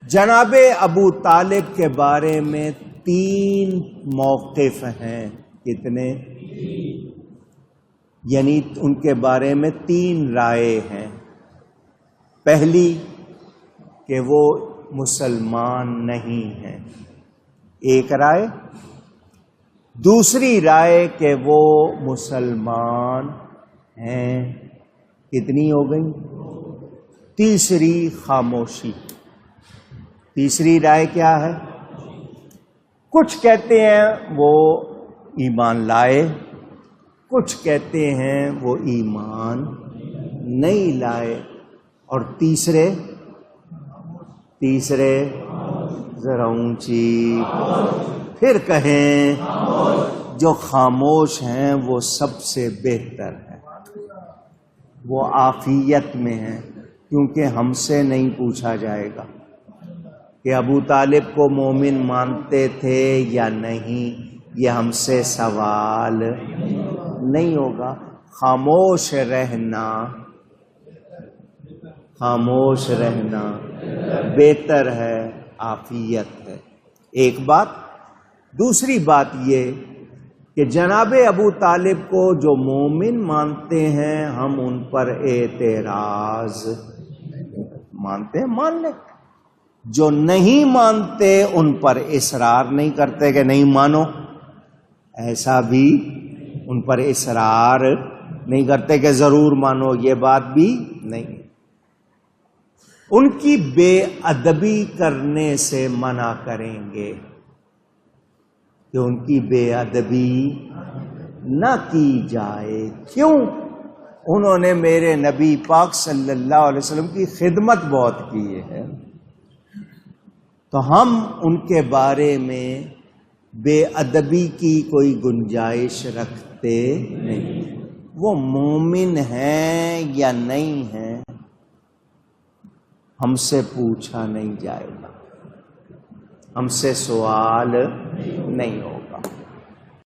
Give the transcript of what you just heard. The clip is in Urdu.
جناب ابو طالب کے بارے میں 3 موقف ہیں. کتنے؟ یعنی ان کے بارے میں 3 رائے ہیں. پہلی کہ وہ مسلمان نہیں ہیں، ایک رائے. دوسری رائے کہ وہ مسلمان ہیں. کتنی ہو گئی؟ تیسری خاموشی. تیسری رائے کیا ہے؟ کچھ کہتے ہیں وہ ایمان لائے، کچھ کہتے ہیں وہ ایمان نہیں لائے، اور تیسرے ذرا اونچی پھر کہیں جو خاموش ہیں وہ سب سے بہتر ہے، وہ عافیت میں ہیں، کیونکہ ہم سے نہیں پوچھا جائے گا کہ ابو طالب کو مومن مانتے تھے یا نہیں. یہ ہم سے سوال نہیں ہوگا. خاموش رہنا بہتر ہے، عافیت ہے. ایک بات. دوسری بات یہ کہ جناب ابو طالب کو جو مومن مانتے ہیں ہم ان پر اعتراض مانتے ہیں، مان لیں. جو نہیں مانتے ان پر اصرار نہیں کرتے کہ نہیں مانو، ایسا بھی ان پر اصرار نہیں کرتے کہ ضرور مانو، یہ بات بھی نہیں. ان کی بے ادبی کرنے سے منع کریں گے کہ ان کی بے ادبی نہ کی جائے. کیوں؟ انہوں نے میرے نبی پاک صلی اللہ علیہ وسلم کی خدمت بہت کی ہے، تو ہم ان کے بارے میں بے ادبی کی کوئی گنجائش رکھتے نہیں. وہ مومن ہیں یا نہیں ہیں ہم سے پوچھا نہیں جائے گا، ہم سے سوال نہیں ہوگا.